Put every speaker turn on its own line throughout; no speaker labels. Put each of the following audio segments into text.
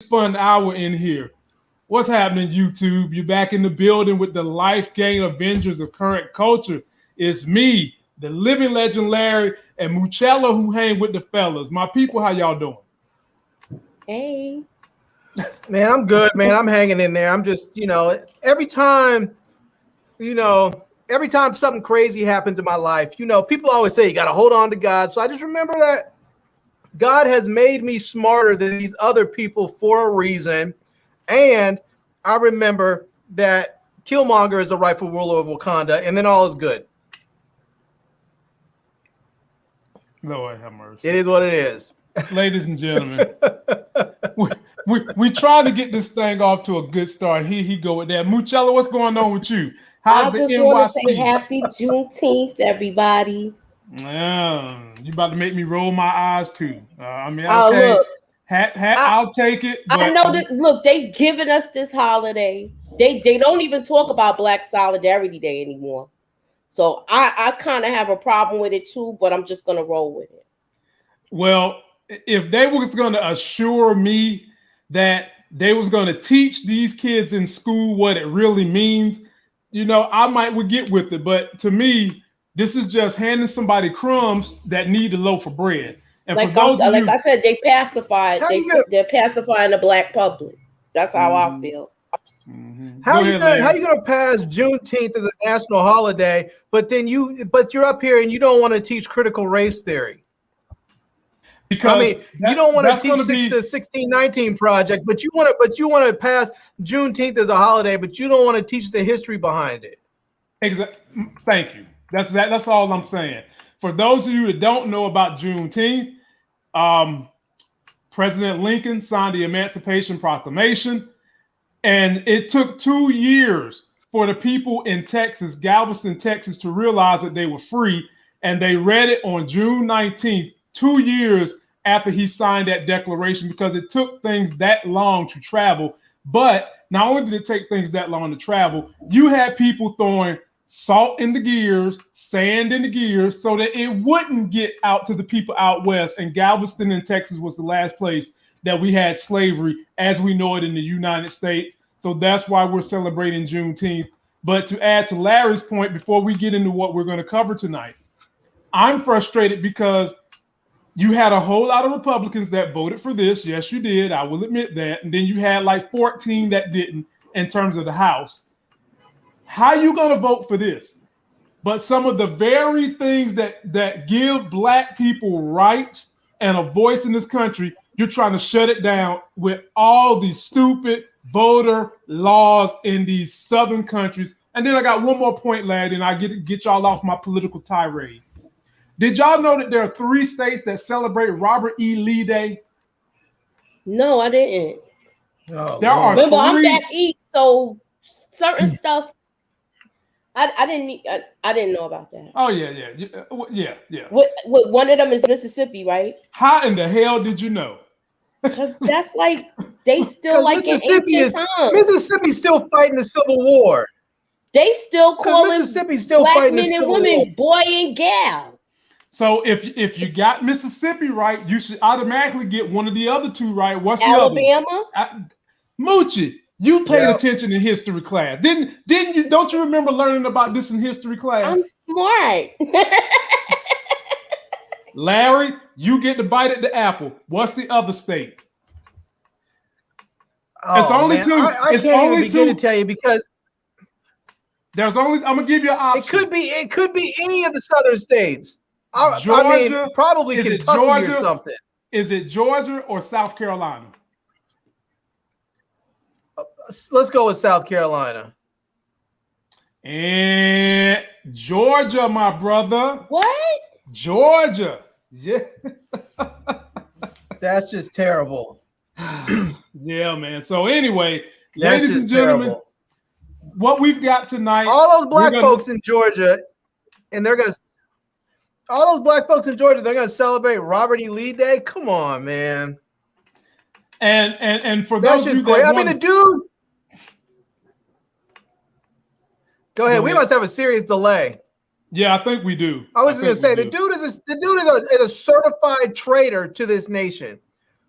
fun hour in here. What's happening, YouTube? You're back in the building with the Life Gang Avengers of current culture. It's me, the living legend Larry, and Muchello who hang with the fellas. My people, how y'all doing?
Hey.
Man, I'm good, man. I'm hanging in there. I'm just, every time, every time something crazy happens in my life, people always say you got to hold on to God. So I just remember that God has made me smarter than these other people for a reason. And I remember that Killmonger is the rightful ruler of Wakanda, and then all is good.
Lord have mercy.
It is what it is.
Ladies and gentlemen, we try to get this thing off to a good start. Here he go with that. Muchello, what's going on with you?
I just want to say happy Juneteenth, everybody.
You about to make me roll my eyes too.
Okay. Look,
I'll take it. But
I know that. Look, they giving us this holiday. They don't even talk about Black Solidarity Day anymore. So I kind of have a problem with it too, but I'm just gonna roll with it.
Well, if they was gonna assure me that they was gonna teach these kids in school what it really means, I would get with it. But to me, this is just handing somebody crumbs that need a loaf of bread. And
like I said, they pacified. They're pacifying the black public. That's how I feel.
Mm-hmm. How you gonna pass Juneteenth as a national holiday, but you're up here and you don't want to teach critical race theory? Because you don't want to teach the 1619 Project, but you want to pass Juneteenth as a holiday, but you don't want to teach the history behind it.
Exactly. Thank you. That's all I'm saying. For those of you that don't know about Juneteenth, President Lincoln signed the Emancipation Proclamation, and it took 2 years for the people in Texas, Galveston, Texas, to realize that they were free, and they read it on June 19th, 2 years after he signed that declaration, because it took things that long to travel. But not only did it take things that long to travel, you had people throwing salt in the gears, sand in the gears, so that it wouldn't get out to the people out west. And Galveston in Texas was the last place that we had slavery as we know it in the United States. So that's why we're celebrating Juneteenth. But to add to Larry's point, before we get into what we're going to cover tonight, I'm frustrated because you had a whole lot of Republicans that voted for this. Yes, you did. I will admit that. And then you had like 14 that didn't in terms of the House. How you going to vote for this? But some of the very things that give Black people rights and a voice in this country, you're trying to shut it down with all these stupid voter laws in these southern countries. And then I got one more point, lad, and I get y'all off my political tirade. Did y'all know that there are 3 states that celebrate Robert E. Lee Day?
No, I didn't.
Oh, remember,
I'm back east, so certain stuff I didn't know about that.
Oh yeah.
What one of them is Mississippi, right?
How in the hell did you know?
Because that's like they still like in ancient times.
Mississippi's still fighting the Civil War.
They still calling
Mississippi still
Black
fighting
men and women boy and gal.
So if you got Mississippi right, you should automatically get one of the other 2 right. What's
Alabama?
The other? Moochie, you paid attention in history class. Didn't you? Don't you remember learning about this in history class?
I'm smart.
Larry, you get to bite at the apple. What's the other state?
It's only 2. I can't even begin to tell you because
there's only. I'm gonna give you an option.
It could be any of the southern states.
Georgia,
probably Kentucky or something.
Is it Georgia or South Carolina?
Let's go with South Carolina.
And Georgia, my brother.
What?
Georgia. Yeah.
That's just terrible.
Yeah, man. So anyway, ladies and gentlemen, what we've got tonight.
All those black folks in Georgia, and they're going to celebrate Robert E. Lee Day. Come on, man.
And for those
that's just great. I mean, the dude. Go ahead. We must have a serious delay.
Yeah, I think we do.
I was going to say the dude is a certified traitor to this nation.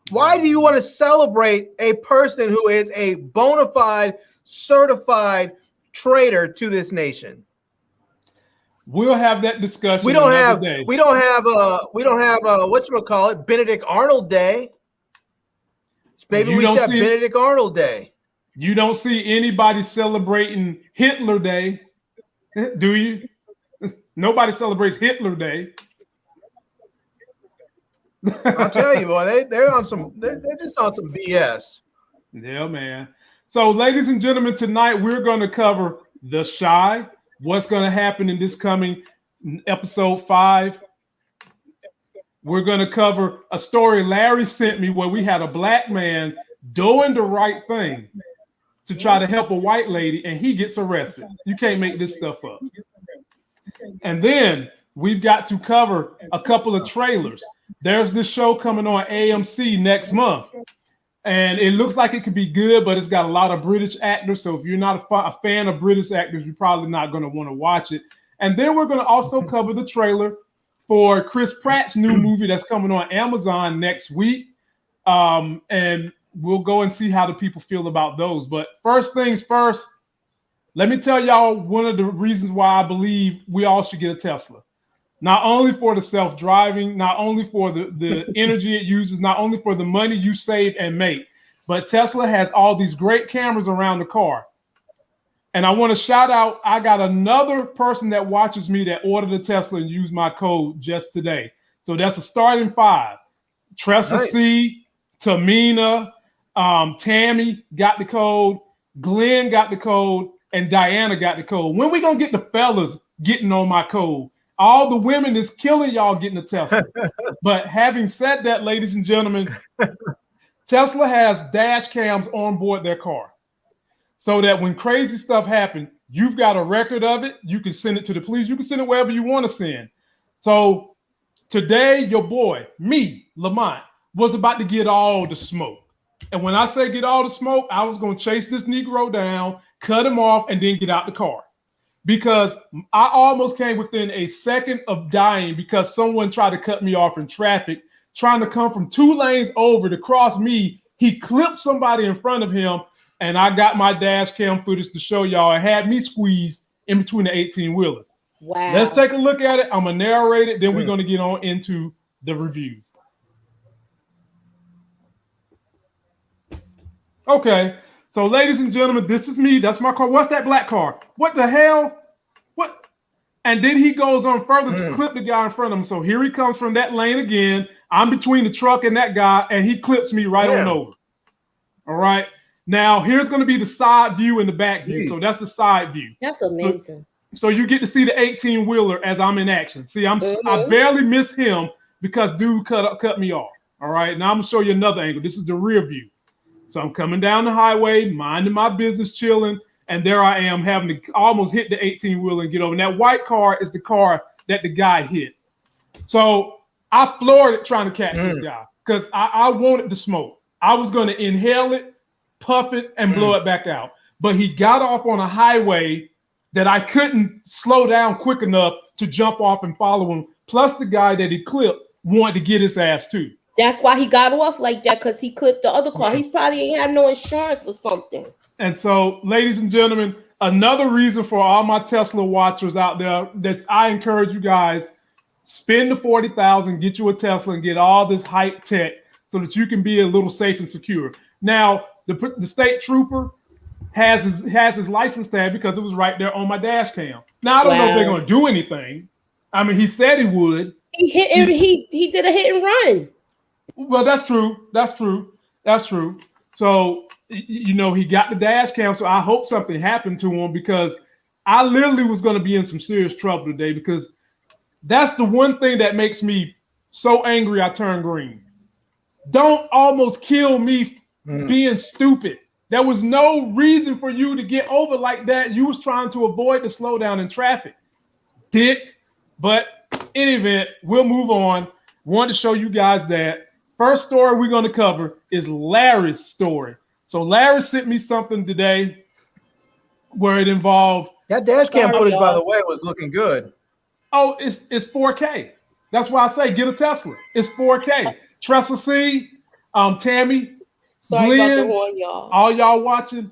Why do you want to celebrate a person who is a bona fide, certified traitor to this nation?
We'll have that discussion.
We don't have whatchamacallit, Benedict Arnold Day. Maybe we should have Benedict Arnold Day.
You don't see anybody celebrating Hitler Day, do you? Nobody celebrates Hitler Day.
I'll tell you, boy, they're just on some BS.
Yeah, man. So, ladies and gentlemen, tonight we're going to cover The Chi, what's going to happen in this coming episode 5. We're going to cover a story Larry sent me where we had a black man doing the right thing to try to help a white lady, and he gets arrested. You can't make this stuff up. And then we've got to cover a couple of trailers. There's this show coming on AMC next month, and it looks like it could be good, but it's got a lot of British actors. So if you're not a fan of British actors, you're probably not going to want to watch it. And then we're going to also cover the trailer for Chris Pratt's new movie that's coming on Amazon next week. And we'll go and see how the people feel about those. But first things first, let me tell y'all one of the reasons why I believe we all should get a Tesla. Not only for the self-driving, not only for the energy it uses, not only for the money you save and make, but Tesla has all these great cameras around the car. And I want to shout out, I got another person that watches me that ordered a Tesla and used my code just today. So that's a starting 5. Tressa
Nice.
C, Tamina, Tammy got the code, Glenn got the code, and Diana got the code. When we going to get the fellas getting on my code? All the women is killing y'all getting a Tesla. But having said that, ladies and gentlemen, Tesla has dash cams on board their car. So that when crazy stuff happens, you've got a record of it. You can send it to the police. You can send it wherever you want to send. So today, your boy, me, Lamont, was about to get all the smoke. And when I say get all the smoke, I was going to chase this Negro down, cut him off, and then get out the car. Because I almost came within a second of dying because someone tried to cut me off in traffic, trying to come from 2 lanes over to cross me. He clipped somebody in front of him, and I got my dash cam footage to show y'all. It had me squeezed in between the 18-wheeler.
Wow.
Let's take a look at it. I'm going to narrate it. Then we're going to get on into the reviews. Okay. So, ladies and gentlemen, this is me. That's my car. What's that black car? What the hell? What? And then he goes on further to clip the guy in front of him. So here he comes from that lane again. I'm between the truck and that guy, and he clips me right on over. All right. Now, here's going to be the side view and the back view. So that's the side view.
That's amazing.
So you get to see the 18-wheeler as I'm in action. See, I barely miss him because dude cut me off. All right. Now I'm going to show you another angle. This is the rear view. So I'm coming down the highway, minding my business, chilling, and there I am having to almost hit the 18-wheeler and get over. And that white car is the car that the guy hit. So I floored it trying to catch this guy because I wanted the smoke. I was going to inhale it, puff it, and blow it back out. But he got off on a highway that I couldn't slow down quick enough to jump off and follow him. Plus the guy that he clipped wanted to get his ass too.
That's why he got off like that, because he clipped the other car. He probably ain't have no insurance or something.
And so, ladies and gentlemen, another reason for all my Tesla watchers out there that I encourage you guys, spend the $40,000, get you a Tesla, and get all this hype tech so that you can be a little safe and secure. Now, the state trooper has his license tag because it was right there on my dash cam. Now, I don't know if they're going to do anything. I mean, he said he would.
He did a hit and run.
Well, that's true. That's true. That's true. So, you know, he got the dash cam. So I hope something happened to him because I literally was going to be in some serious trouble today because that's the one thing that makes me so angry I turn green. Don't almost kill me being stupid. There was no reason for you to get over like that. You was trying to avoid the slowdown in traffic, dick. But in any event, we'll move on. Wanted to show you guys that. First story we're going to cover is Larry's story. So Larry sent me something today where it involved
that dash cam footage, by the way, was looking good.
Oh, it's 4K. That's why I say get a Tesla. It's 4K. Tressa C, Tammy,
Sorry about the
Glenn,
horn, y'all.
all y'all watching,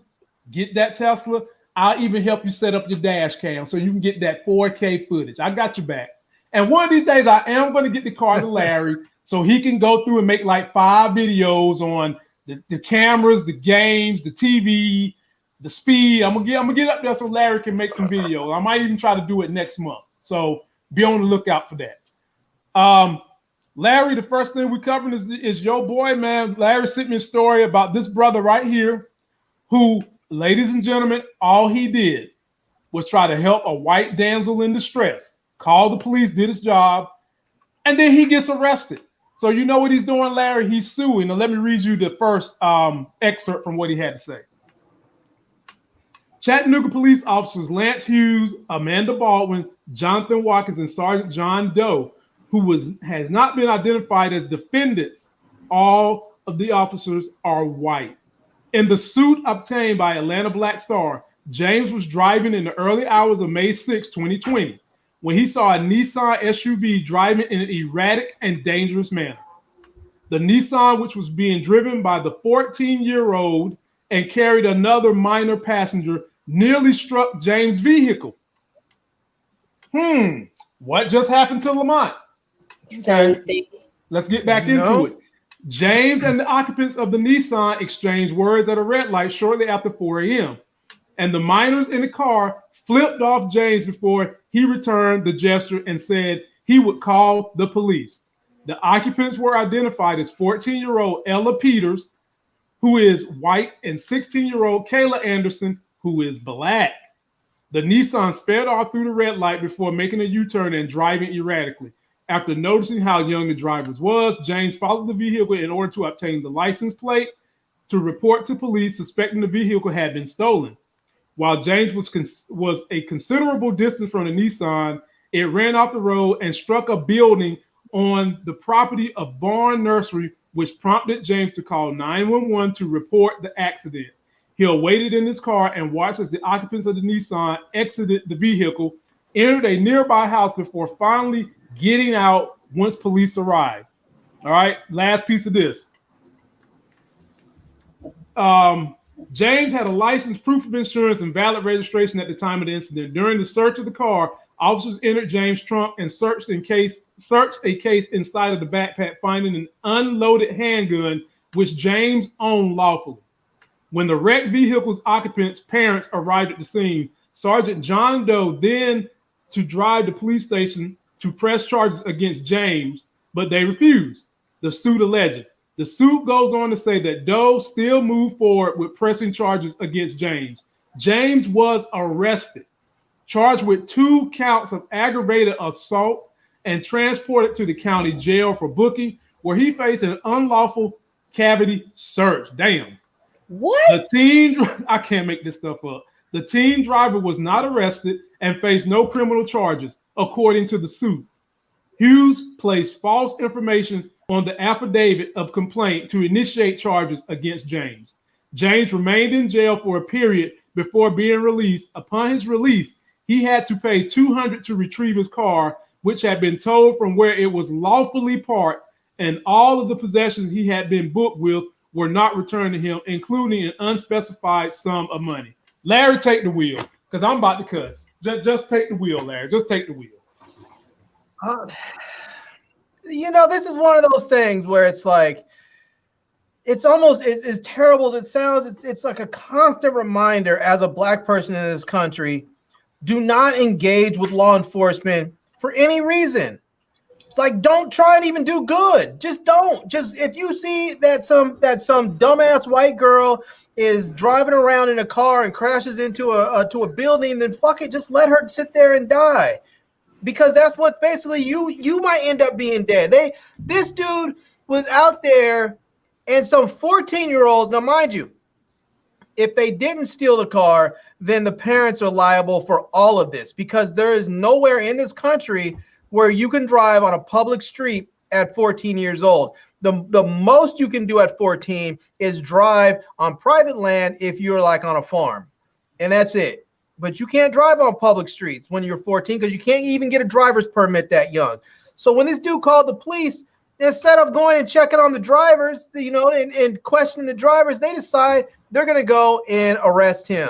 get that Tesla. I'll even help you set up your dash cam so you can get that 4K footage. I got your back. And one of these days, I am going to get the car to Larry so he can go through and make like 5 videos on the cameras, the games, the TV, the speed. I'm gonna get up there so Larry can make some videos. I might even try to do it next month. So be on the lookout for that. Larry, the first thing we're covering is your boy, man. Larry sent me a story about this brother right here who, ladies and gentlemen, all he did was try to help a white damsel in distress. Called the police, did his job, and then he gets arrested. So you know what he's doing, Larry? He's suing. Now let me read you the first excerpt from what he had to say. Chattanooga police officers Lance Hughes, Amanda Baldwin, Jonathan Watkins, and Sergeant John Doe, who has not been identified as defendants, all of the officers are white. In the suit obtained by Atlanta Black Star, James was driving in the early hours of May 6, 2020, when he saw a Nissan SUV driving in an erratic and dangerous manner. The Nissan, which was being driven by the 14-year-old and carried another minor passenger, nearly struck James' vehicle. What just happened to Lamont?
Same thing.
Let's get back into it. James and the occupants of the Nissan exchanged words at a red light shortly after 4 a.m. And the minors in the car flipped off James before he returned the gesture and said he would call the police. The occupants were identified as 14-year-old Ella Peters, who is white, and 16-year-old Kayla Anderson, who is black. The Nissan sped off through the red light before making a U-turn and driving erratically. After noticing how young the driver was, James followed the vehicle in order to obtain the license plate to report to police, suspecting the vehicle had been stolen. While James was a considerable distance from the Nissan, it ran off the road and struck a building on the property of Barn Nursery, which prompted James to call 911 to report the accident. He waited in his car and watched as the occupants of the Nissan exited the vehicle, entered a nearby house before finally getting out once police arrived. All right, last piece of this. James had a license, proof of insurance, and valid registration at the time of the incident. During the search of the car, officers entered James' trunk and searched a case inside of the backpack, finding an unloaded handgun, which James owned lawfully. When the wrecked vehicle's occupants' parents arrived at the scene, Sergeant John Doe then to drive the police station to press charges against James, but they refused. The suit alleges. The suit goes on to say that Doe still moved forward with pressing charges against James. James was arrested, charged with 2 counts of aggravated assault, and transported to the county jail for booking, where he faced an unlawful cavity search. Damn.
What?
I can't make this stuff up. The teen driver was not arrested and faced no criminal charges, according to the suit. Hughes placed false information on the affidavit of complaint to initiate charges against James. James remained in jail for a period before being released. Upon his release, he had to pay $200 to retrieve his car, which had been towed from where it was lawfully parked, and all of the possessions he had been booked with were not returned to him, including an unspecified sum of money. Larry, take the wheel, because I'm about to cuss. Just take the wheel, Larry. Just take the wheel.
This is one of those things where it's like, it's almost as terrible as it sounds. It's like a constant reminder as a Black person in this country, do not engage with law enforcement for any reason. Like, don't try and even do good. Just don't. Just if you see that some dumbass white girl is driving around in a car and crashes into a building, then fuck it, just let her sit there and die. Because that's what basically you might end up being dead. This dude was out there, and some 14-year-olds, now mind you, if they didn't steal the car, then the parents are liable for all of this, because there is nowhere in this country where you can drive on a public street at 14 years old. The most you can do at 14 is drive on private land if you're like on a farm, and that's it. But you can't drive on public streets when you're 14 because you can't even get a driver's permit that young. So when this dude called the police, Instead of going and checking on the drivers, you know, and questioning the drivers, they decide they're going to go and arrest him.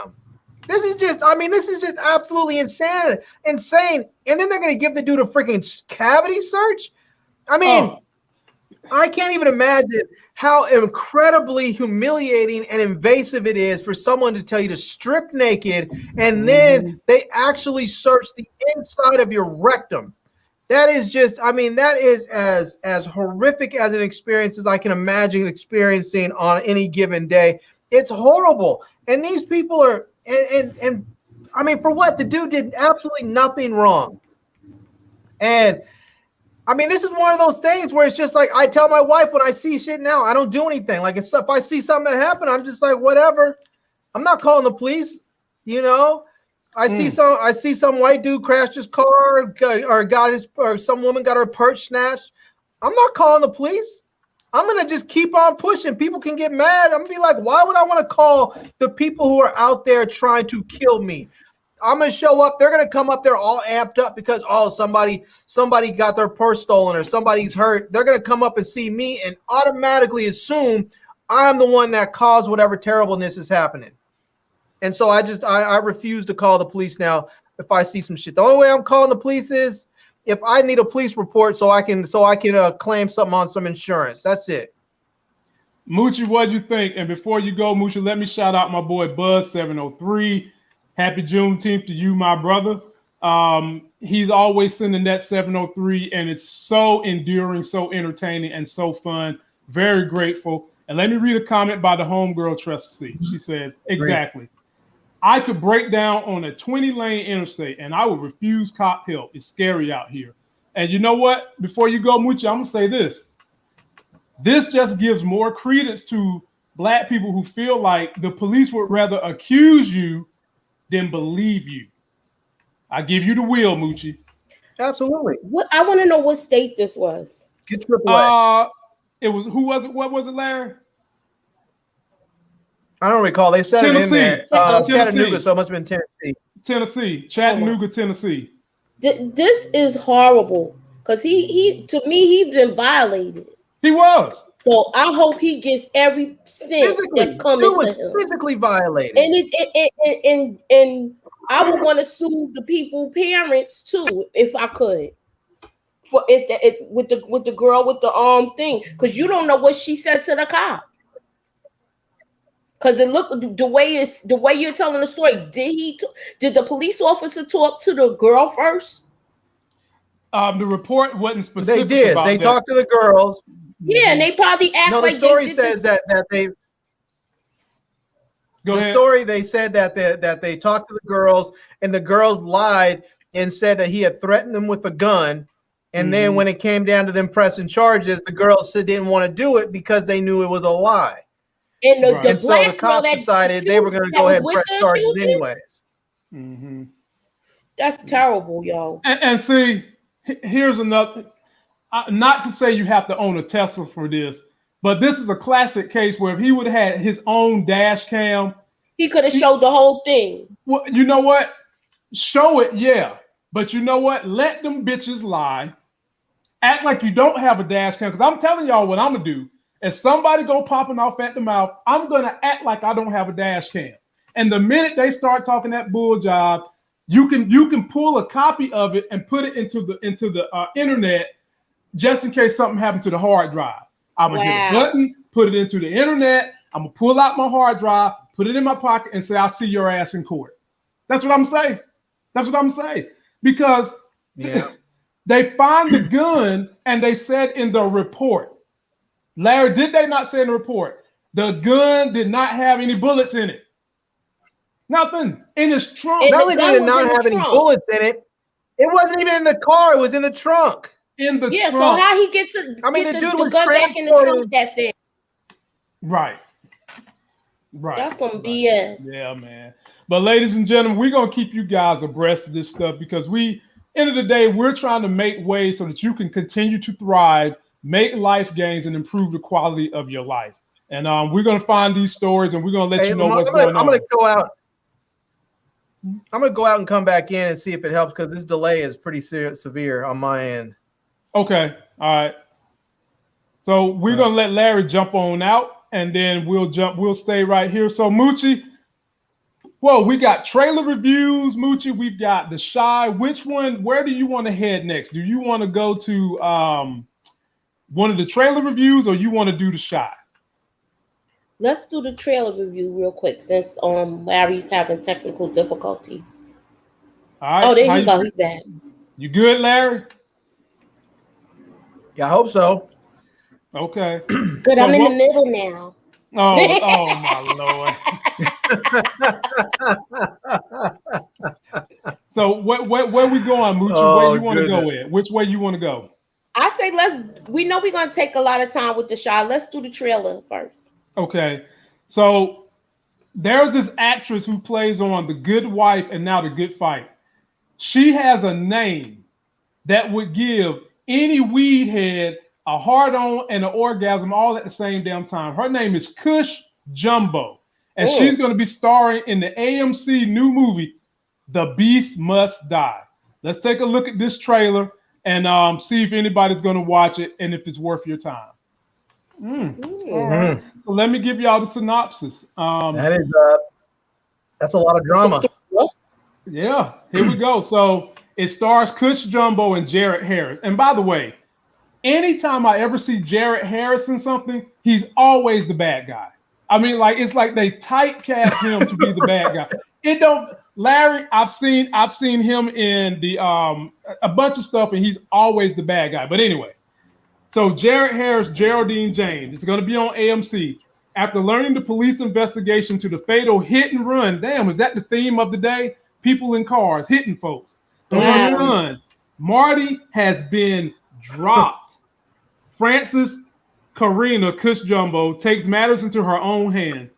This is just absolutely insane. And then they're going to give the dude a freaking cavity search. I mean, I can't even imagine how incredibly humiliating and invasive it is for someone to tell you to strip naked and then they actually search the inside of your rectum. That is just, I mean, that is as horrific as an experience as I can imagine experiencing on any given day. It's horrible. And these people are, and I mean, for what? The dude did absolutely nothing wrong. And I mean, this is one of those things where it's just like, I tell my wife when I see shit now, I don't do anything. Like if I see something that happened, I'm just like, whatever. I'm not calling the police, you know. I see some white dude crashed his car or some woman got her purse snatched. I'm not calling the police. I'm gonna just keep on pushing. People can get mad. I'm gonna be like, why would I want to call the people who are out there trying to kill me? I'm gonna show up. They're gonna come up there all amped up because somebody got their purse stolen or somebody's hurt. They're gonna come up and see me and automatically assume I'm the one that caused whatever terribleness is happening. And so I refuse to call the police now if I see some shit. The only way I'm calling the police is if I need a police report so I can claim something on some insurance. That's it.
Moochie, what do you think? And before you go, Moochie, let me shout out my boy Buzz703. Happy Juneteenth to you, my brother. He's always sending that 703, and it's so enduring, so entertaining, and so fun. Very grateful. And let me read a comment by the homegirl Trustee. She says, exactly. I could break down on a 20-lane interstate, and I would refuse cop help. It's scary out here. And you know what? Before you go, Moochie, I'm going to say this. This just gives more credence to Black people who feel like the police would rather accuse you than believe you. I give you the wheel, Moochie.
Absolutely.
I want to know what state this was.
Get AAA.
It was, who was it? What was it, Larry?
I don't recall. They said
Tennessee.
it in there. Chattanooga, so it must have been Tennessee.
Chattanooga, Tennessee.
This is horrible because he to me, he's been violated.
He was.
So I hope he gets every cent that's coming to him.
Physically violated.
And I would want to sue the parents too, if I could. But with the girl with the thing, because you don't know what she said to the cop. Because it looked the way you're telling the story. Did the police officer talk to the girl first?
The report wasn't specific.
They did. They talked to the girls.
Yeah, and they probably act like
the story says that they.
Go ahead.
The story they said that they talked to the girls and the girls lied and said that he had threatened them with a gun. And then when it came down to them pressing charges, the girls didn't want to do it because they knew it was a lie.
And
so the cops decided they were going to go ahead and press charges anyways.
Mm-hmm.
That's terrible, yo.
And see, here's another. Not to say you have to own a Tesla for this, but this is a classic case where if he would have had his own dash cam,
he could have showed the whole thing.
Well, you know what? Show it, yeah. But you know what? Let them bitches lie. Act like you don't have a dash cam. Because I'm telling y'all what I'm going to do. If somebody go popping off at the mouth, I'm going to act like I don't have a dash cam. And the minute they start talking that bull job, you can pull a copy of it and put it into the internet just in case something happened to the hard drive. I'm going to hit a button, put it into the internet. I'm going to pull out my hard drive, put it in my pocket, and say, I'll see your ass in court. That's what I'm saying. That's what I'm saying. Because they find the gun and they said in the report, Larry, did they not say in the report, the gun did not have any bullets in it? Nothing. In his trunk.
Not only did it not have any bullets in it, it wasn't even in the car. It was in the trunk.
In the trunk.
So how he get to
the dude was
gun back in the trunk that thing?
Right.
That's some BS.
Yeah, man. But ladies and gentlemen, we're going to keep you guys abreast of this stuff because end of the day, we're trying to make ways so that you can continue to thrive, make life gains, and improve the quality of your life. And we're going to find these stories and we're going to let you know what's going on.
I'm going to go out. I'm going to go out and come back in and see if it helps because this delay is pretty severe on my end.
Okay. All right. So we're gonna let Larry jump on out, and then we'll stay right here. So Moochie, well, we got trailer reviews, Moochie. We've got The Chi. Which one? Where do you want to head next? Do you want to go to one of the trailer reviews, or you want to do The Chi?
Let's do the trailer review real quick since Larry's having technical difficulties.
All right.
Oh, there you go. He's back.
You good, Larry?
Yeah, I hope so.
Okay.
Good. So I'm in the middle now.
Oh my Lord. So where we going, Moochie? Where you want to go with? Which way you want to go?
I say we know we're going to take a lot of time with The Chi. Let's do the trailer first.
Okay. So there's this actress who plays on The Good Wife and now The Good Fight. She has a name that would give any weed head a hard-on and an orgasm all at the same damn time. Her name is Kush Jumbo, and she's going to be starring in the AMC new movie, The Beast Must Die. Let's take a look at this trailer and see if anybody's going to watch it and if it's worth your time. All right. So let me give y'all the synopsis.
That's a lot of drama.
Yeah, here we go. So it stars Kush Jumbo and Jared Harris. And by the way, anytime I ever see Jared Harris in something, he's always the bad guy. I mean, like it's like they typecast him to be the bad guy. It don't, Larry. I've seen him in the a bunch of stuff, and he's always the bad guy. But anyway, so Jared Harris, Geraldine James, it's going to be on AMC. After learning the police investigation to the fatal hit and run, damn, is that the theme of the day? People in cars hitting folks. Her son, Marty, has been dropped. Frances Karina Kush Jumbo takes matters into her own hand,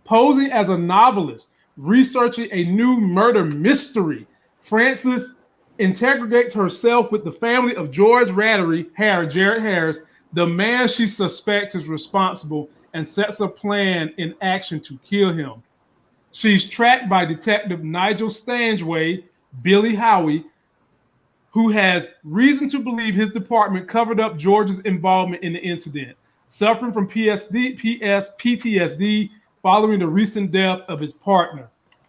posing as a novelist, researching a new murder mystery. Frances integrates herself with the family of George Jared Harris, the man she suspects is responsible, and sets a plan in action to kill him. She's tracked by Detective Nigel Stanway, Billy Howie, who has reason to believe his department covered up George's involvement in the incident, suffering from PTSD following the recent death of his partner.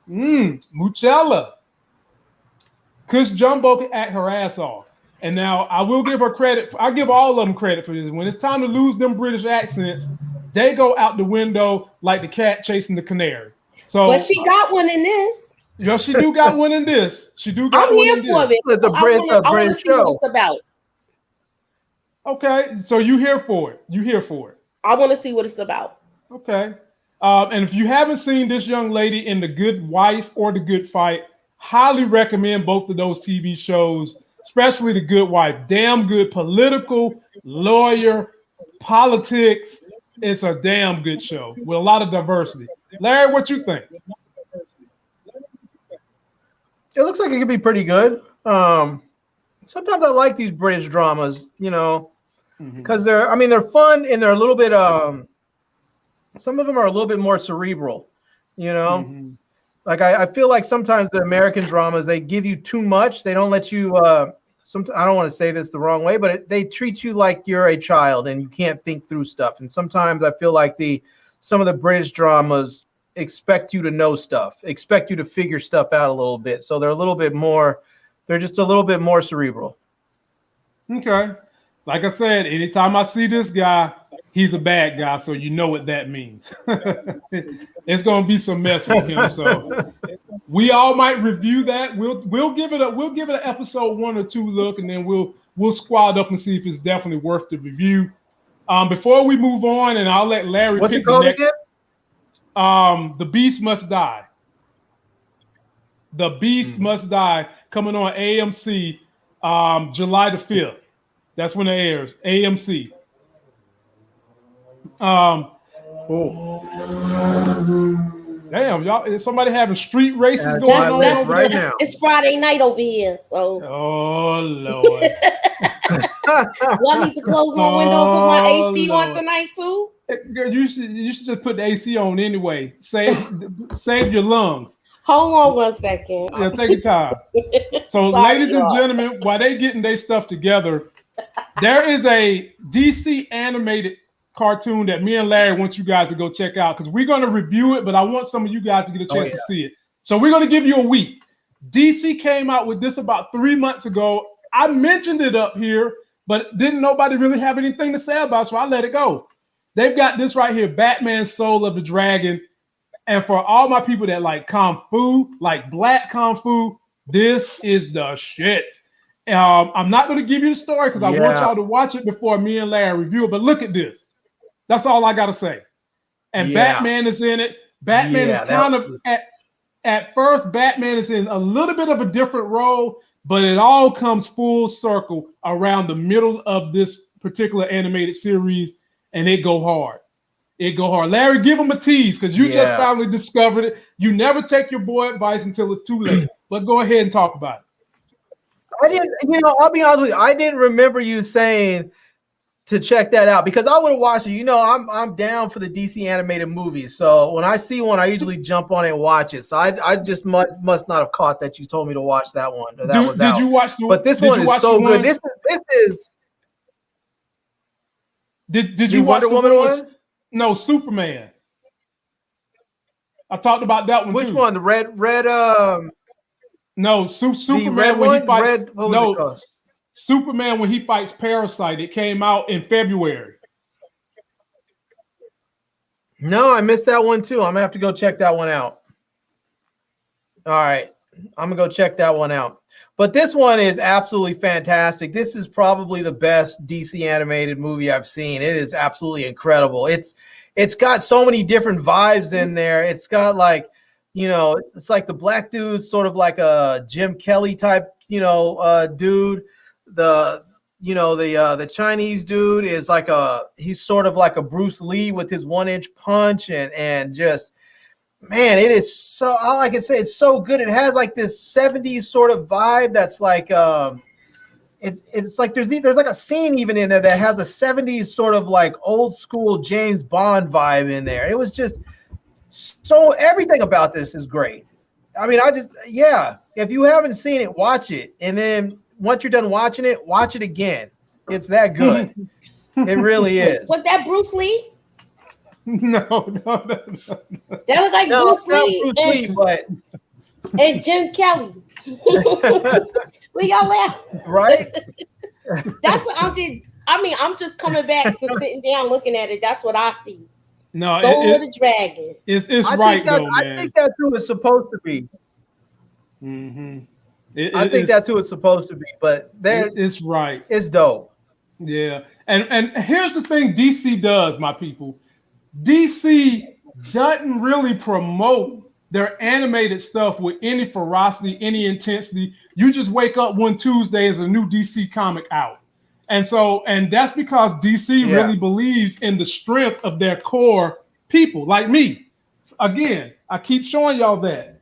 Muchella. Kush Jumbo can act her ass off. And now I will give her credit. I give all of them credit for this. When it's time to lose them British accents, they go out the window like the cat chasing the canary. So,
but she got one in this.
Yeah, she do got one in this. She do got
I'm
one
here
in
for
this.
it. It's a British show. What it's about.
Okay, so you here for it. You here for it.
I want to see what it's about.
Okay. And if you haven't seen this young lady in The Good Wife or The Good Fight, highly recommend both of those TV shows, especially The Good Wife. Damn good political, lawyer, politics. It's a damn good show with a lot of diversity. Larry, what you think?
It looks like it could be pretty good. Sometimes I like these British dramas, because they're fun and they're a little bit. Some of them are a little bit more cerebral, Like I feel like sometimes the American dramas, they give you too much. They don't let you. I don't want to say this the wrong way, but they treat you like you're a child and you can't think through stuff. And sometimes I feel like some of the British dramas expect you to know stuff, expect you to figure stuff out a little bit. So they're just a little bit more cerebral.
Okay. Like I said, anytime I see this guy, he's a bad guy. So you know what that means. It's going to be some mess with him. So we all might review that. We'll give it an episode 1 or 2 look, and then we'll squad up and see if it's definitely worth the review. Before we move on, and I'll let Larry
What's
pick
it called
the next.
Again?
The Beast Must Die. The Beast Must Die, coming on AMC July the 5th. That's when it airs. AMC. Damn, y'all, is somebody having street races going on
right now?
It's Friday night over here, so.
Oh Lord.
Y'all need to close my window and put my AC on tonight too.
Girl, you should just put the AC on anyway. Save your lungs.
Hold on 1 second.
Yeah, take your time. So,
Sorry,
ladies and gentlemen, while they getting their stuff together, There is a DC animated cartoon that me and Larry want you guys to go check out because we're going to review it, but I want some of you guys to get a chance to see it. So we're going to give you a week. DC came out with this about 3 months ago. I mentioned it up here, but didn't nobody really have anything to say about it, so I let it go. They've got this right here, Batman Soul of the Dragon. And for all my people that like Kung Fu, like black Kung Fu, this is the shit. I'm not going to give you the story because I want y'all to watch it before me and Larry review it, but look at this. That's all I got to say. And Batman is in it. Batman is kind of, at first, Batman is in a little bit of a different role, but it all comes full circle around the middle of this particular animated series, and it go hard. It go hard. Larry, give him a tease because you just finally discovered it. You never take your boy advice until it's too late. But go ahead and talk about it.
I didn't, I'll be honest with you. I didn't remember you saying to check that out because I would have watched it. I'm down for the DC animated movies. So when I see one, I usually jump on it and watch it. So I just must not have caught that you told me to watch that one. Or that was out.
Did you watch
but this one is so good. This is.
Did you watch
Wonder Woman one?
No, Superman. I talked about that one.
Which
too.
one? The red.
No, Superman
red
when
one?
he fights.
Red, what was it called?
Superman when he fights Parasite. It came out in February.
No, I missed that one too. I'm gonna have to go check that one out. All right, I'm gonna go check that one out. But this one is absolutely fantastic. This is probably the best DC animated movie I've seen. It is absolutely incredible. It's got so many different vibes in there. It's got like, it's like the black dude, sort of like a Jim Kelly type, dude. The Chinese dude is like he's sort of like a Bruce Lee with his 1-inch punch and just, man, it is so, all I can say, it's so good. It has like this 70s sort of vibe that's like, it's like there's like a scene even in there that has a 70s sort of like old school James Bond vibe in there. It was just so, everything about this is great. I mean, if you haven't seen it, watch it. And then once you're done watching it, watch it again. It's that good. It really is.
Was that Bruce Lee?
No.
That was like Bruce Lee,
but
and Jim Kelly. We y'all laugh,
right?
That's what I'm just coming back to sitting down looking at it. That's what I see.
No,
Soul of the Dragon.
It's right though, man.
I think that's who it's supposed to be.
Mm-hmm.
I think that's who it's supposed to be, but
it's right.
It's dope.
Yeah, and here's the thing: DC does, my people. DC doesn't really promote their animated stuff with any ferocity, any intensity. You just wake up one Tuesday as a new DC comic out. And that's because DC really believes in the strength of their core people like me. Again, I keep showing y'all that.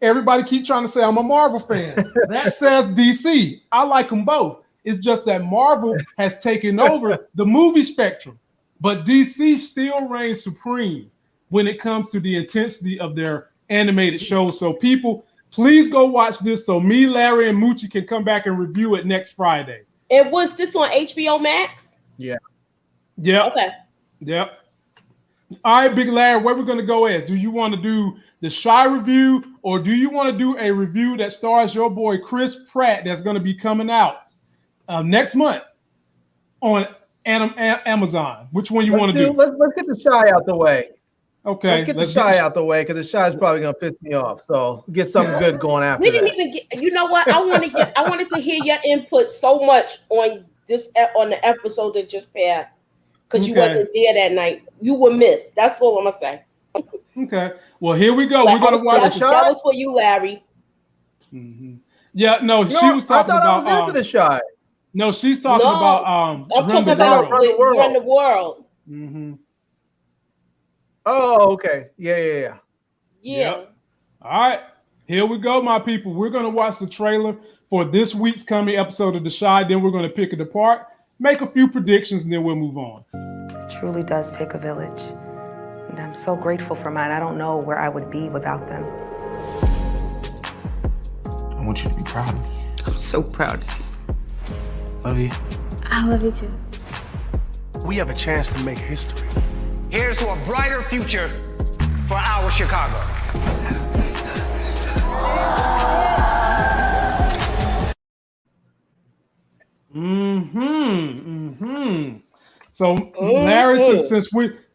Everybody keep trying to say I'm a Marvel fan. That says DC. I like them both. It's just that Marvel has taken over the movie spectrum. But DC still reigns supreme when it comes to the intensity of their animated shows. So people, please go watch this so me, Larry, and Moochie can come back and review it next Friday.
And was this on HBO Max?
Yeah.
Okay.
Yep. All right, Big Larry, where we're going to go is, do you want to do the Shy review or do you want to do a review that stars your boy Chris Pratt that's going to be coming out next month on Amazon? Which one you want to do?
Let's get the Shy out the way.
Okay.
Let's get the Shy out the way because the Shy is probably going to piss me off. So get something good going after
We didn't even get, you know what? I wanted to hear your input so much on the episode that just passed. Because you wasn't there that night. You were missed. That's all I'm going to say.
Okay. Well, here we go. We're going to watch the Shy.
That was for you, Larry.
Mm-hmm. Yeah, no, she was talking about.
I was there for the Shy.
No, she's talking about.
I'm talking about Run the World.
Mm-hmm.
Oh, okay. Yeah.
Yep. All right. Here we go, my people. We're going to watch the trailer for this week's coming episode of The Shy. Then we're going to pick it apart, make a few predictions, and then we'll move on.
It truly does take a village. And I'm so grateful for mine. I don't know where I would be without them.
I want you to be proud of me.
I'm so proud.
Love you. I love you too.
We have a chance to make history.
Here's to a brighter future for our Chicago.
So Larry,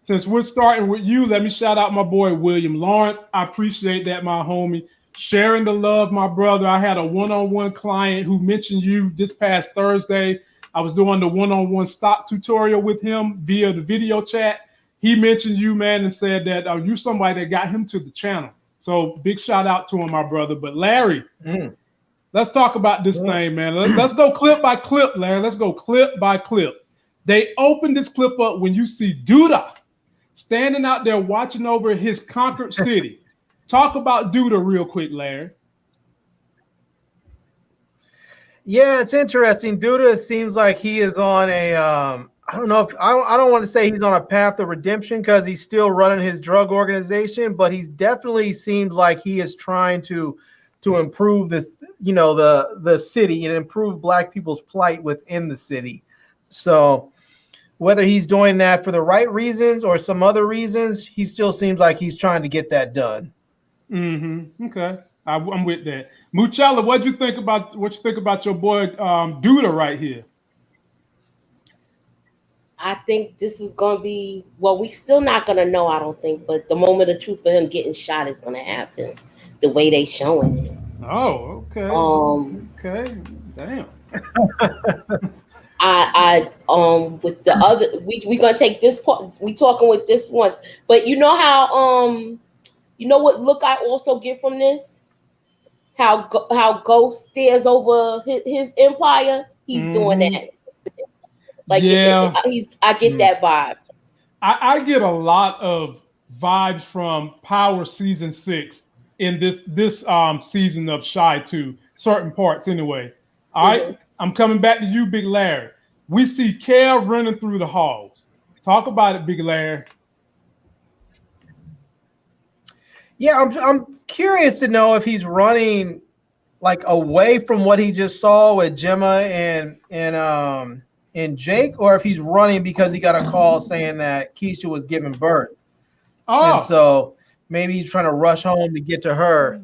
since we're starting with you, let me shout out my boy William Lawrence. I appreciate that, my homie. Sharing the love, my brother. I had a one-on-one client who mentioned you this past Thursday. I was doing the one-on-one stock tutorial with him via the video chat. He mentioned you, man, and said that you're somebody that got him to the channel. So big shout out to him, my brother. But Larry, let's talk about this thing, man. Let's go clip by clip, Larry. Let's go clip by clip. They opened this clip up when you see Duda standing out there watching over his conquered city. Talk about Duda real quick, Larry.
Yeah, it's interesting. Duda seems like he is on a I don't know if I don't want to say he's on a path of redemption because he's still running his drug organization, but he definitely seems like he is trying to improve this, the city and improve Black people's plight within the city. So whether he's doing that for the right reasons or some other reasons, he still seems like he's trying to get that done.
Okay, I'm with that. Muchella, what you think about your boy Duda right here?
I think this is going to be, well, we still not going to know, I don't think, but the moment of truth of him getting shot is going to happen the way they showing it.
Oh, okay. Okay, damn.
I with the other, we going to take this part, we talking with this once, but you know how, you know what look I also get from this? How Ghost stares over his empire? He's doing that. Like,
yeah,
I get that vibe.
I get a lot of vibes from Power Season 6 in this season of Shy 2, certain parts anyway. All right, I'm coming back to you, Big Larry. We see Kel running through the halls. Talk about it, Big Larry.
Yeah, I'm curious to know if he's running like away from what he just saw with Gemma and Jake, or if he's running because he got a call saying that Keisha was giving birth. And so maybe he's trying to rush home to get to her.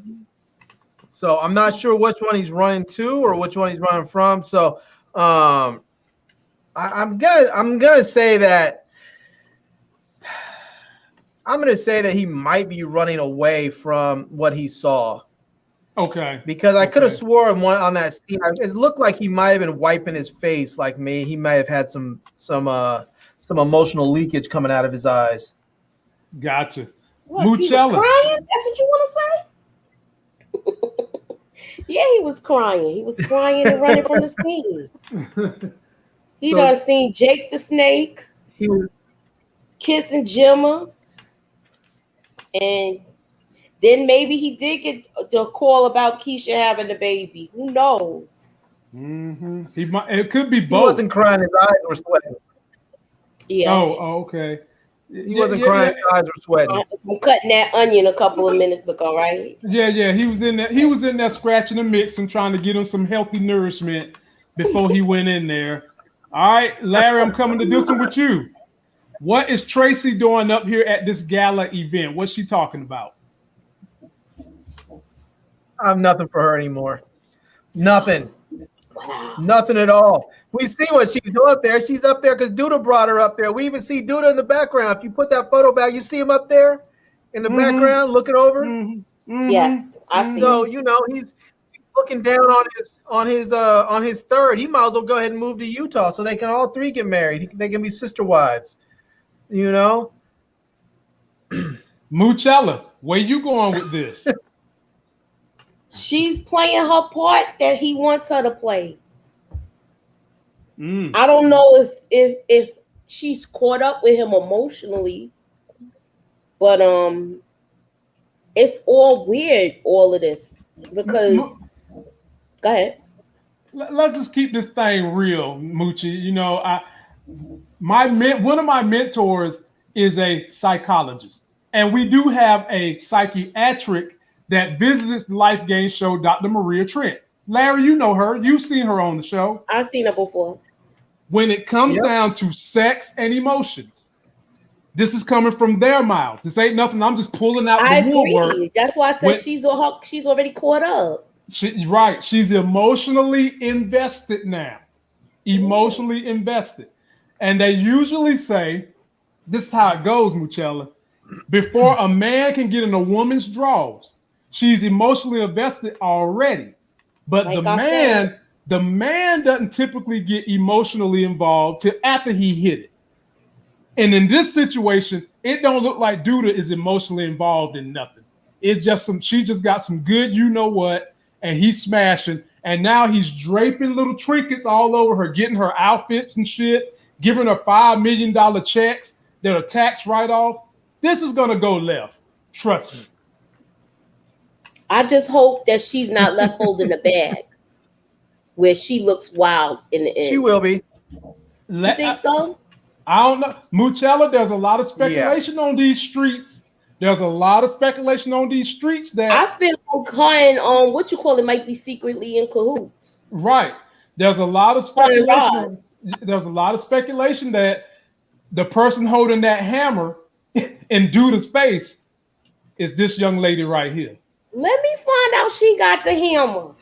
So I'm not sure which one he's running to or which one he's running from. So I'm gonna say that he might be running away from what he saw.
Okay.
Because I could have sworn on that scene, it looked like he might have been wiping his face like me. He might have had some emotional leakage coming out of his eyes.
Gotcha.
What, he was crying? That's what you want to say? Yeah, he was crying. He was crying and running from the scene. He done seen Jake the Snake.
He was
kissing Gemma. And then maybe he did get the call about Keisha having the baby. Who knows?
He might. It could be both.
He wasn't crying. His eyes were sweating.
Yeah.
Oh, okay.
He wasn't crying. His eyes were sweating.
I'm cutting that onion a couple of minutes ago, right?
Yeah. He was in there. He was in there scratching the mix and trying to get him some healthy nourishment before he went in there. All right, Larry, I'm coming to do some with you. What is Tracy doing up here at this gala event? What's she talking about?
I have nothing for her anymore. Nothing. Wow. Nothing at all. We see what she's doing up there. She's up there because Duda brought her up there. We even see Duda in the background. If you put that photo back, you see him up there in the background looking over.
Yes, I see.
So he's looking down on his third. He might as well go ahead and move to Utah so they can all three get married. They can be sister wives.
Muchella, where you going with this?
She's playing her part that he wants her to play. I don't know if she's caught up with him emotionally, but it's all weird, all of this, because go ahead.
Let's just keep this thing real, Moochie. One of my mentors is a psychologist, and we do have a psychiatric that visits the Life Game show, Dr. Maria Trent. Larry, you know her. You've seen her on the show.
I've seen her before.
When it comes down to sex and emotions, this is coming from their mouths. This ain't nothing. I'm just pulling out
I
the woodwork.
agree. That's why I said she's already caught up.
Right. She's emotionally invested now. Emotionally invested. And they usually say, this is how it goes, Muchella. Before a man can get in a woman's drawers, she's emotionally invested already. But
Like
the man doesn't typically get emotionally involved till after he hit it. And in this situation, it don't look like Duda is emotionally involved in nothing. It's just she just got some good you know what, and he's smashing. And now he's draping little trinkets all over her, getting her outfits and shit, giving her $5 million checks that are tax write-off. This is gonna go left. Trust me.
I just hope that she's not left holding the bag where she looks wild in the end.
She will be.
You think so?
I don't know. Muchella, there's a lot of speculation on these streets. There's a lot of speculation on these streets that
I feel like what you call it might be secretly in cahoots.
Right. There's a lot of speculation. There's a lot of speculation that the person holding that hammer in Duda's face is this young lady right here.
Let me find out she got the hammer.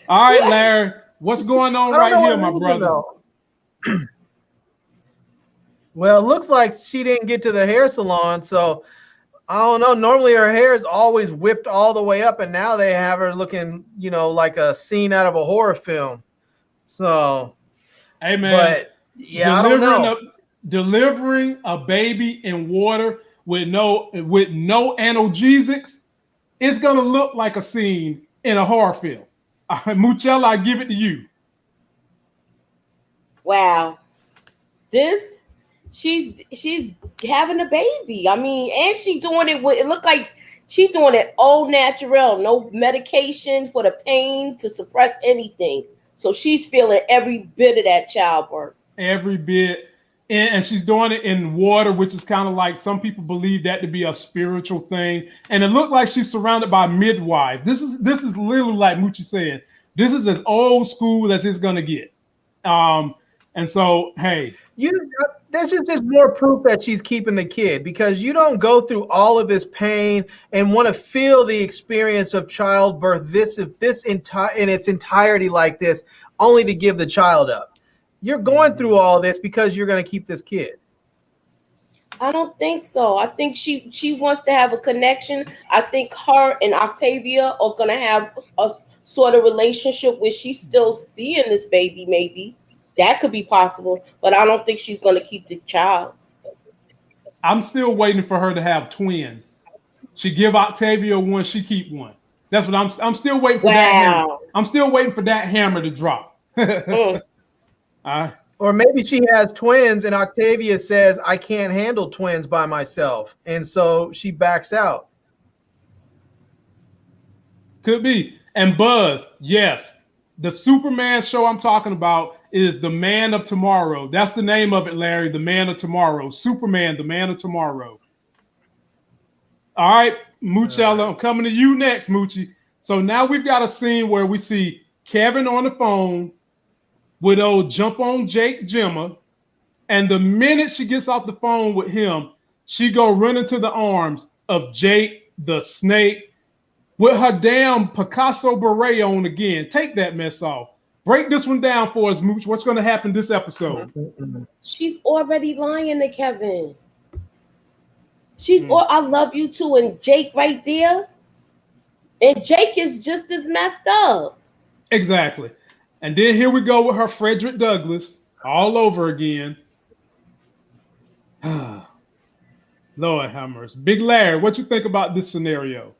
All right, Larry. What's going on right here, my brother?
Well, it looks like she didn't get to the hair salon, so I don't know. Normally her hair is always whipped all the way up, and now they have her looking, like a scene out of a horror film. So,
hey man,
but yeah, I don't know.
Delivering a baby in water with no analgesics, it's gonna look like a scene in a horror film. Muchella, I give it to you.
Wow, she's having a baby. I mean, and she's doing it with. It look like she's doing it all natural, no medication for the pain to suppress anything. So she's feeling every bit of that childbirth. Every bit.
And she's doing it in water, which is kind of like some people believe that to be a spiritual thing. And it looked like she's surrounded by midwives. This is literally like Moochie said. This is as old school as it's gonna get. And so, hey,
this is just more proof that she's keeping the kid, because you don't go through all of this pain and want to feel the experience of childbirth in its entirety like this, only to give the child up. You're going through all this because you're going to keep this kid.
I don't think so. I think she wants to have a connection. I think her and Octavia are going to have a sort of relationship where she's still seeing this baby, maybe. That could be possible, but I don't think she's going to keep the child.
I'm still waiting for her to have twins. She give Octavia one, she keep one. That's what I'm still waiting for that hammer. I'm still waiting for that hammer to drop.
Or maybe she has twins and Octavia says, I can't handle twins by myself. And so she backs out.
Could be. And Buzz, yes. The Superman show I'm talking about is The Man of Tomorrow. That's the name of it, Larry. The Man of Tomorrow. Superman, The Man of Tomorrow. All right, Muchella, I'm coming to you next, Moochie. So now we've got a scene where we see Kevin on the phone with old Jump on Jake Gemma, and the minute she gets off the phone with him, she go run into the arms of Jake the Snake with her damn Picasso beret on again. Take that mess off. Break this one down for us, Mooch. What's going to happen this episode?
She's already lying to Kevin. I love you too, and Jake right there. And Jake is just as messed up.
Exactly. And then here we go with her Frederick Douglass all over again. Lord have mercy. Big Larry, what you think about this scenario?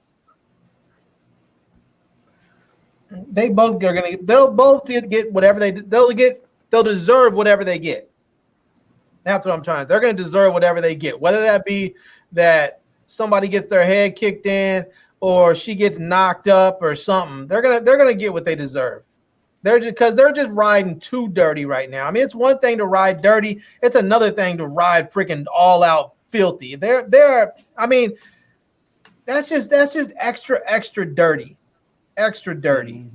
They'll both get whatever they'll deserve whatever they get. That's what I'm trying. They're going to deserve whatever they get, whether that be that somebody gets their head kicked in or she gets knocked up or something. They're gonna get what they deserve. They're just riding too dirty right now. I mean, it's one thing to ride dirty. It's another thing to ride freaking all out filthy. I mean, that's just extra dirty. extra dirty.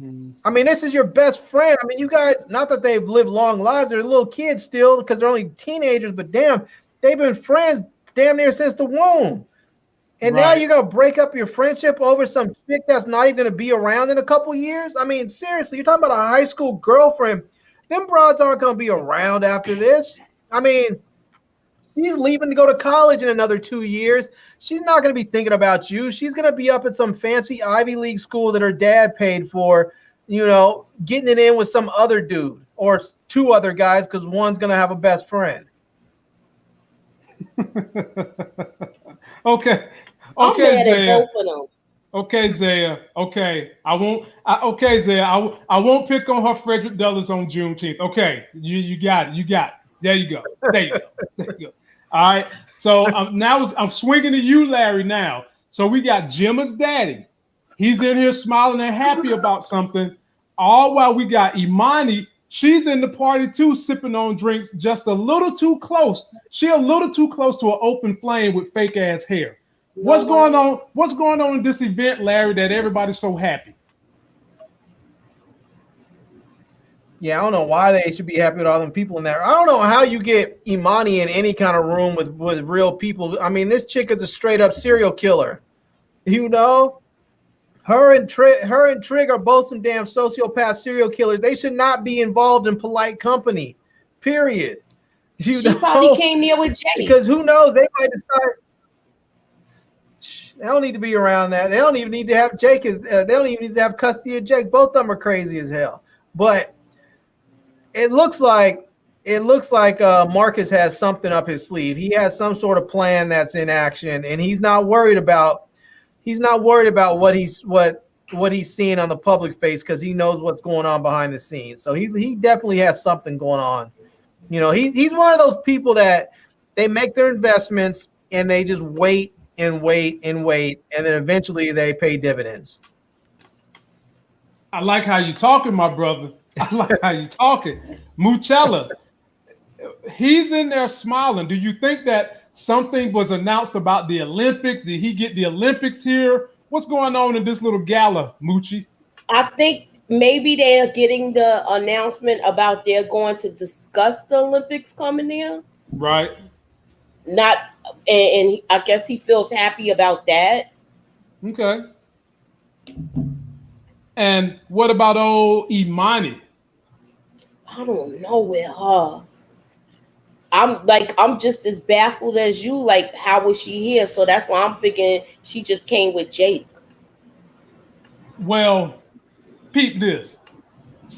I mean, this is your best friend. I mean, you guys, not that they've lived long lives, they're little kids still because they're only teenagers, but damn, they've been friends damn near since the womb. And now you're going to break up your friendship over some chick that's not even going to be around in a couple years? I mean, seriously, you're talking about a high school girlfriend. Them broads aren't going to be around after this. I mean, she's leaving to go to college in another 2 years. She's not going to be thinking about you. She's going to be up at some fancy Ivy League school that her dad paid for, you know, getting it in with some other dude or two other guys because one's going to have a best friend.
Okay.
I'm mad at both of them.
Okay, Zaya. Okay, I won't. Okay, Zaya. I won't pick on her Frederick Douglass on Juneteenth. Okay, you got it. You got it. There you go. There you go. There you go. All right. So now I'm swinging to you, Larry. Now, so we got Jimma's daddy. He's in here smiling and happy about something. All while we got Imani. She's in the party too, sipping on drinks, just a little too close. She a little too close to an open flame with fake ass hair. What's going on? What's going on in this event, Larry, that everybody's so happy?
Yeah, I don't know why they should be happy with all them people in there. I don't know how you get Imani in any kind of room with real people. I mean, this chick is a straight up serial killer. You know, her and Trig are both some damn sociopath serial killers. They should not be involved in polite company. Period. She
probably came here with Jake.
Because who knows? They might decide. They don't need to be around that. They don't even need to have Jake. They don't even need to have custody of Jake. Both of them are crazy as hell. But it looks like Marcus has something up his sleeve. He has some sort of plan that's in action, and he's not worried about what he's seeing on the public face because he knows what's going on behind the scenes. So he definitely has something going on. You know, he's one of those people that they make their investments and they just wait and wait and wait, and then eventually they pay dividends.
I like how you talking, my brother. I like how you talking. Moochella, he's in there smiling. Do you think that something was announced about the Olympics? Did he get the Olympics here? What's going on in this little gala, Moochie?
I think maybe they're getting the announcement about they're going to discuss the Olympics coming in.
Right.
And I guess he feels happy about that.
Okay. And what about old Imani?
I don't know with her. I'm just as baffled as you. Like, how was she here? So that's why I'm thinking she just came with Jake.
Well, peep this.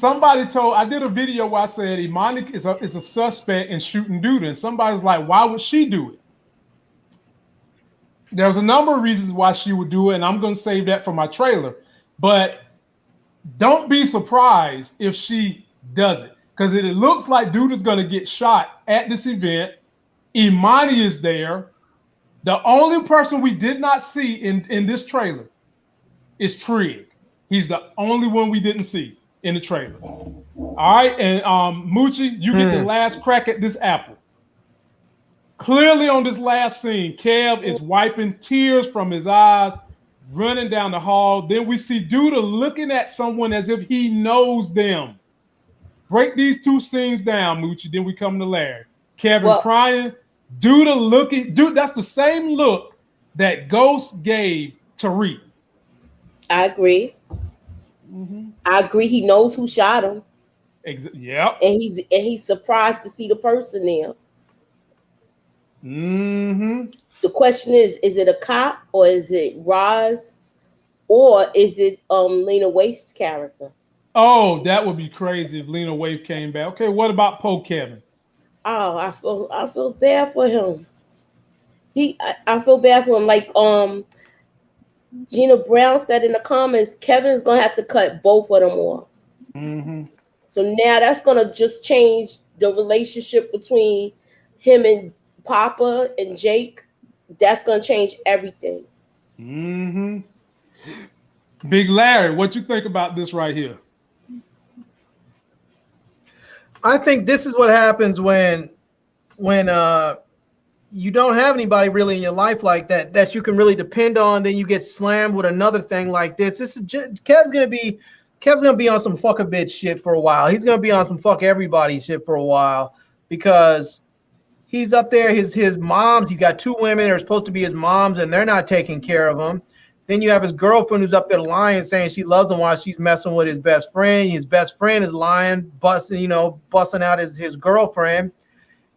I did a video where I said Imani is a suspect in shooting dude, and somebody's like, why would she do it? There's a number of reasons why she would do it, and I'm going to save that for my trailer. But don't be surprised if she does it, because it looks like dude is going to get shot at this event. Imani is there. The only person we did not see in this trailer is Trig. He's the only one we didn't see in the trailer. All right, and Moochie, you get the last crack at this apple. Clearly on this last scene, Kev is wiping tears from his eyes, running down the hall. Then we see Duda looking at someone as if he knows them. Break these two scenes down, Moochie. Then we come to Larry. Kevin crying. Duda looking. Dude, that's the same look that Ghost gave Tariq.
I agree. Mm-hmm. I agree. He knows who shot him.
Yeah.
And he's surprised to see the person there.
Mm-hmm.
The question is it a cop or is it Roz or is it Lena Waithe's character?
Oh, that would be crazy if Lena Waithe came back. Okay, what about Poe Kevin?
Oh, I feel bad for him. I feel bad for him. Like Gina Brown said in the comments, Kevin is gonna have to cut both of them off.
Mm-hmm.
So now that's gonna just change the relationship between him and Papa and Jake. That's gonna change everything.
Mm-hmm. Big Larry, what you think about this right here?
I think this is what happens when you don't have anybody really in your life like that you can really depend on, then you get slammed with another thing like this. This is Kev's gonna be on some fuck a bitch shit for a while. He's gonna be on some fuck everybody shit for a while because he's up there. His moms. He's got 2 women that are supposed to be his moms, and they're not taking care of him. Then you have his girlfriend who's up there lying, saying she loves him while she's messing with his best friend. His best friend is lying, busting out his girlfriend.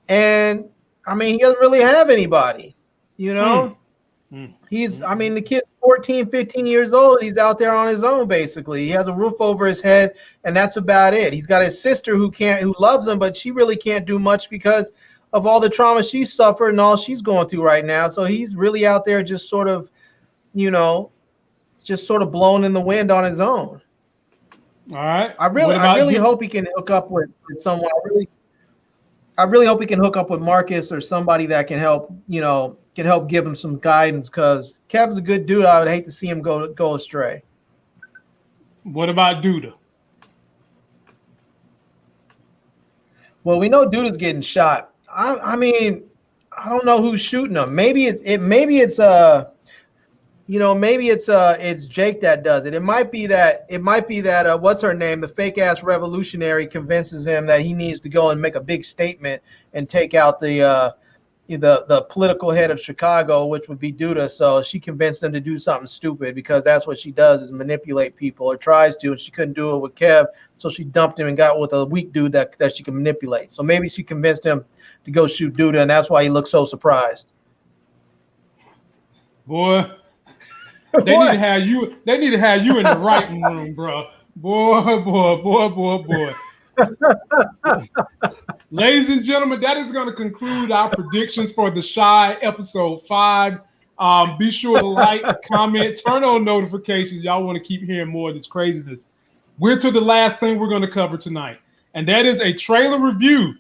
And I mean, he doesn't really have anybody, the kid's 14, 15 years old. He's out there on his own, basically. He has a roof over his head, and that's about it. He's got his sister who loves him, but she really can't do much because of all the trauma she suffered and all she's going through right now. So he's really out there just sort of blown in the wind on his own.
All right.
I really hope he can hook up with someone. I really hope he can hook up with Marcus or somebody that can help give him some guidance, because Kev's a good dude. I would hate to see him go astray.
What about Duda?
Well, we know Duda's getting shot. I mean, I don't know who's shooting him. Maybe it's Jake that does it. It might be that what's her name, the fake ass revolutionary, convinces him that he needs to go and make a big statement and take out the political head of Chicago, which would be Duda. So she convinced him to do something stupid, because that's what she does, is manipulate people, or tries to, and she couldn't do it with Kev, so she dumped him and got with a weak dude that she can manipulate. So maybe she convinced him to go shoot Duda, and that's why he looked so surprised.
Boy. They need to have you in the writing room, bro. Boy. Ladies and gentlemen, that is going to conclude our predictions for The Chi episode 5. Be sure to like, comment, turn on notifications. Y'all want to keep hearing more of this craziness. We're to the last thing we're going to cover tonight, and that is a trailer review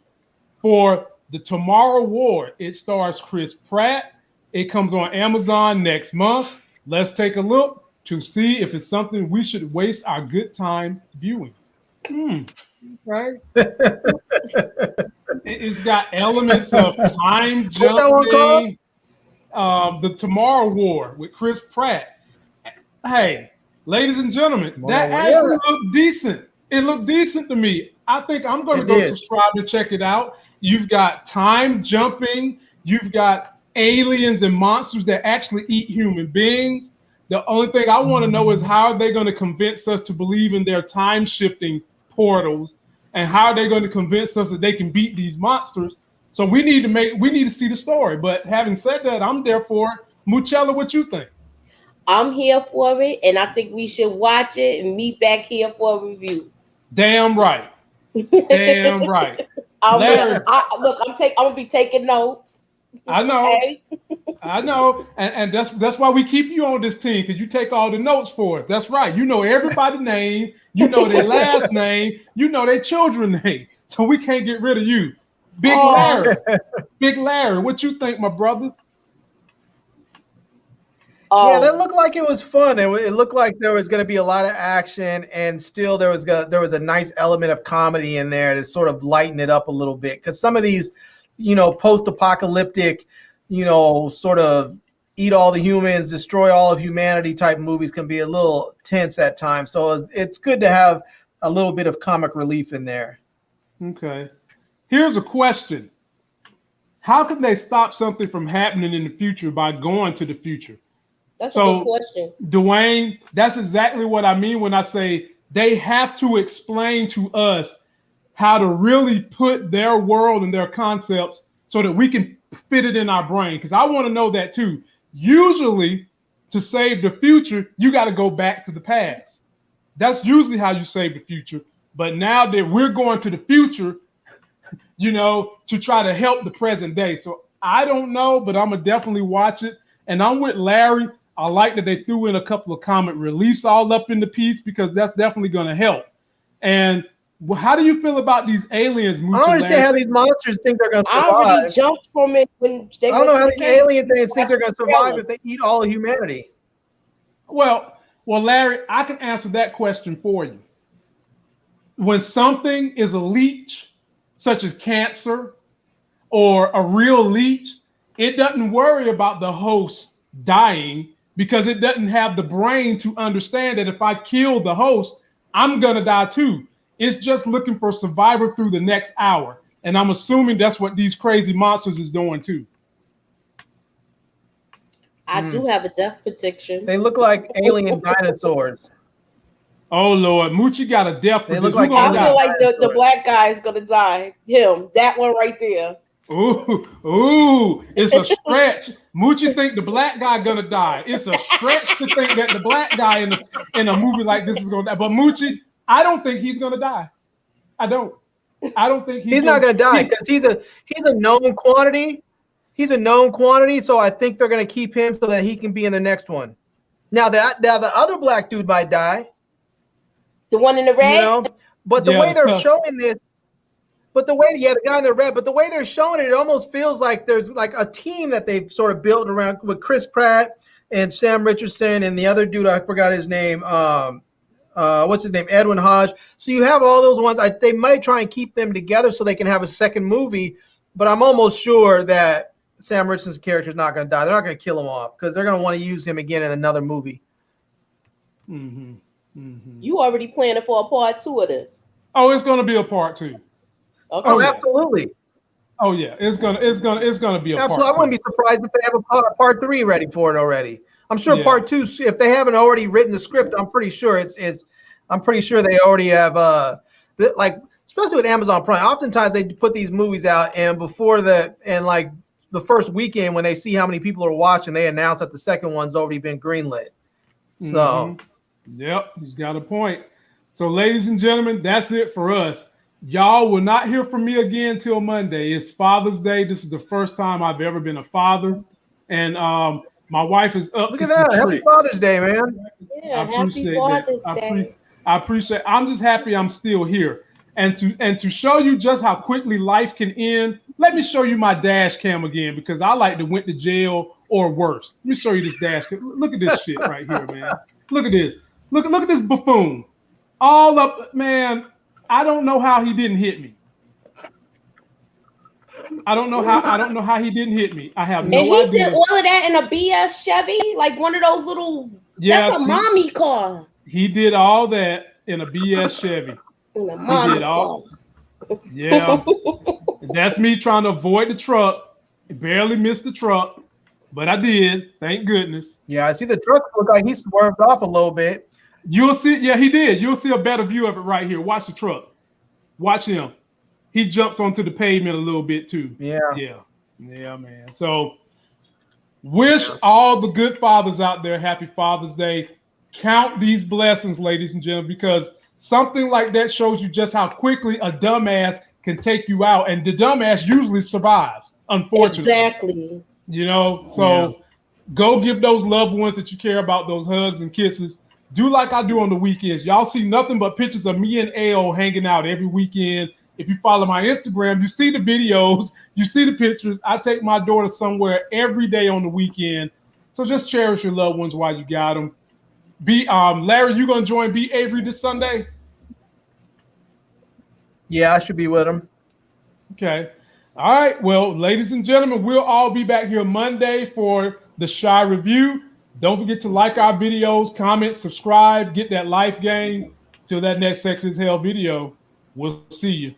for The Tomorrow War. It stars Chris Pratt. It comes on Amazon next month. Let's take a look to see if it's something we should waste our good time viewing. Right? It's got elements of time jumping. The Tomorrow War with Chris Pratt. Hey, ladies and gentlemen, that actually looked decent. It looked decent to me. I think I'm going to go subscribe and check it out. You've got time jumping. You've got aliens and monsters that actually eat human beings. The only thing I want to know is, how are they going to convince us to believe in their time shifting portals, and how are they going to convince us that they can beat these monsters? So we need to see the story. But having said that, I'm there for it. Moochella, what you think?
I'm here for it, and I think we should watch it and meet back here for a review.
Damn right. Damn right.
I'm gonna be taking notes.
I know.
Okay.
I know. And that's why we keep you on this team, because you take all the notes for it. That's right. You know everybody's name, you know their last name, you know their children's name. So we can't get rid of you. Big Larry. Big Larry, what you think, my brother?
Yeah, that looked like it was fun. It looked like there was going to be a lot of action, and still there was a nice element of comedy in there to sort of lighten it up a little bit. Because some of these, post-apocalyptic, sort of eat all the humans, destroy all of humanity type movies can be a little tense at times. So it's good to have a little bit of comic relief in there. Okay.
Here's a question. How can they stop something from happening in the future by going to the future?
That's a good question.
Dwayne, that's exactly what I mean when I say they have to explain to us how to really put their world and their concepts so that we can fit it in our brain. Because I want to know that too. Usually, to save the future, you got to go back to the past. That's usually how you save the future. But now that we're going to the future, to try to help the present day. So I don't know, but I'm going to definitely watch it. And I'm with Larry. I like that they threw in a couple of comic reliefs all up in the piece, because that's definitely going to help. And how do you feel about these aliens?
I don't understand how these monsters think they're going to survive.
I already jumped from it when they
I don't know how these alien things think they're going to survive if they eat all of humanity.
Well, Larry, I can answer that question for you. When something is a leech, such as cancer, or a real leech, it doesn't worry about the host dying because it doesn't have the brain to understand that if I kill the host, I'm gonna die too. It's just looking for survivor through the next hour. And I'm assuming that's what these crazy monsters is doing too.
I do have a death prediction.
They look like alien dinosaurs.
Oh Lord, Moochie got a death.
They look
prediction.
like
I feel like the black guy is gonna die. Him, that one right there.
Ooh, it's a stretch. Moochie think the black guy gonna die. It's a stretch to think that the black guy in a movie like this is gonna die. But Moochie, I don't think he's gonna die. I don't think
he's not gonna die because he's a known quantity. He's a known quantity, so I think they're gonna keep him so that he can be in the next one. Now the other black dude might die.
The one in the red?
You know? But the way they're showing this, the guy in the red, but the way they're showing it, it almost feels like there's like a team that they've sort of built around with Chris Pratt and Sam Richardson and the other dude, I forgot his name. What's his name? Edwin Hodge. So you have all those ones. They might try and keep them together so they can have a second movie, but I'm almost sure that Sam Richardson's character is not going to die. They're not going to kill him off because they're going to want to use him again in another movie.
Mm-hmm. Mm-hmm.
You already planning for a part 2 of this?
Oh, it's going to be a part 2.
Okay.
Oh, absolutely.
Oh yeah, it's gonna be a
absolutely.
part 2.
I wouldn't be surprised if they have a part 3 ready for it already. I'm sure part 2, if they haven't already written the script, I'm pretty sure I'm pretty sure they already have like especially with Amazon Prime. Oftentimes they put these movies out and like the first weekend when they see how many people are watching, they announce that the second one's already been greenlit. So,
yep, he's got a point. So, ladies and gentlemen, that's it for us. Y'all will not hear from me again till Monday. It's Father's Day. This is the first time I've ever been a father, and my wife is up.
Look at that! Happy Father's Day, man!
Yeah, happy Father's Day.
I appreciate. I'm just happy I'm still here. And to show you just how quickly life can end, let me show you my dash cam again because I like to went to jail or worse. Let me show you this dash cam. Look at this shit right here, man. Look at this. Look at this buffoon. All up, man. I don't know how he didn't hit me. I don't know how he didn't hit me. I have no idea.
And he did all of that in a BS Chevy, like one of those little. Yeah, that's a mommy car.
He did all that in a BS Chevy.
In a mommy car.
Yeah, that's me trying to avoid the truck. Barely missed the truck, but I did. Thank goodness.
Yeah, I see the truck look like he swerved off a little bit.
You'll see. Yeah, he did. You'll see a better view of it right here. Watch the truck. Watch him. He jumps onto the pavement a little bit too. Yeah, man. So, wish all the good fathers out there happy Father's Day. Count these blessings, ladies and gentlemen, because something like that shows you just how quickly a dumbass can take you out, and the dumbass usually survives. Unfortunately,
exactly.
You know, so go give those loved ones that you care about those hugs and kisses. Do like I do on the weekends. Y'all see nothing but pictures of me and Al hanging out every weekend. If you follow my Instagram, you see the videos, you see the pictures. I take my daughter somewhere every day on the weekend. So just cherish your loved ones while you got them. Larry, you gonna join B. Avery this Sunday?
Yeah, I should be with him.
Okay. All right. Well, ladies and gentlemen, we'll all be back here Monday for the Shy Review. Don't forget to like our videos, comment, subscribe, get that life game. Till that next Sex is Hell video, we'll see you.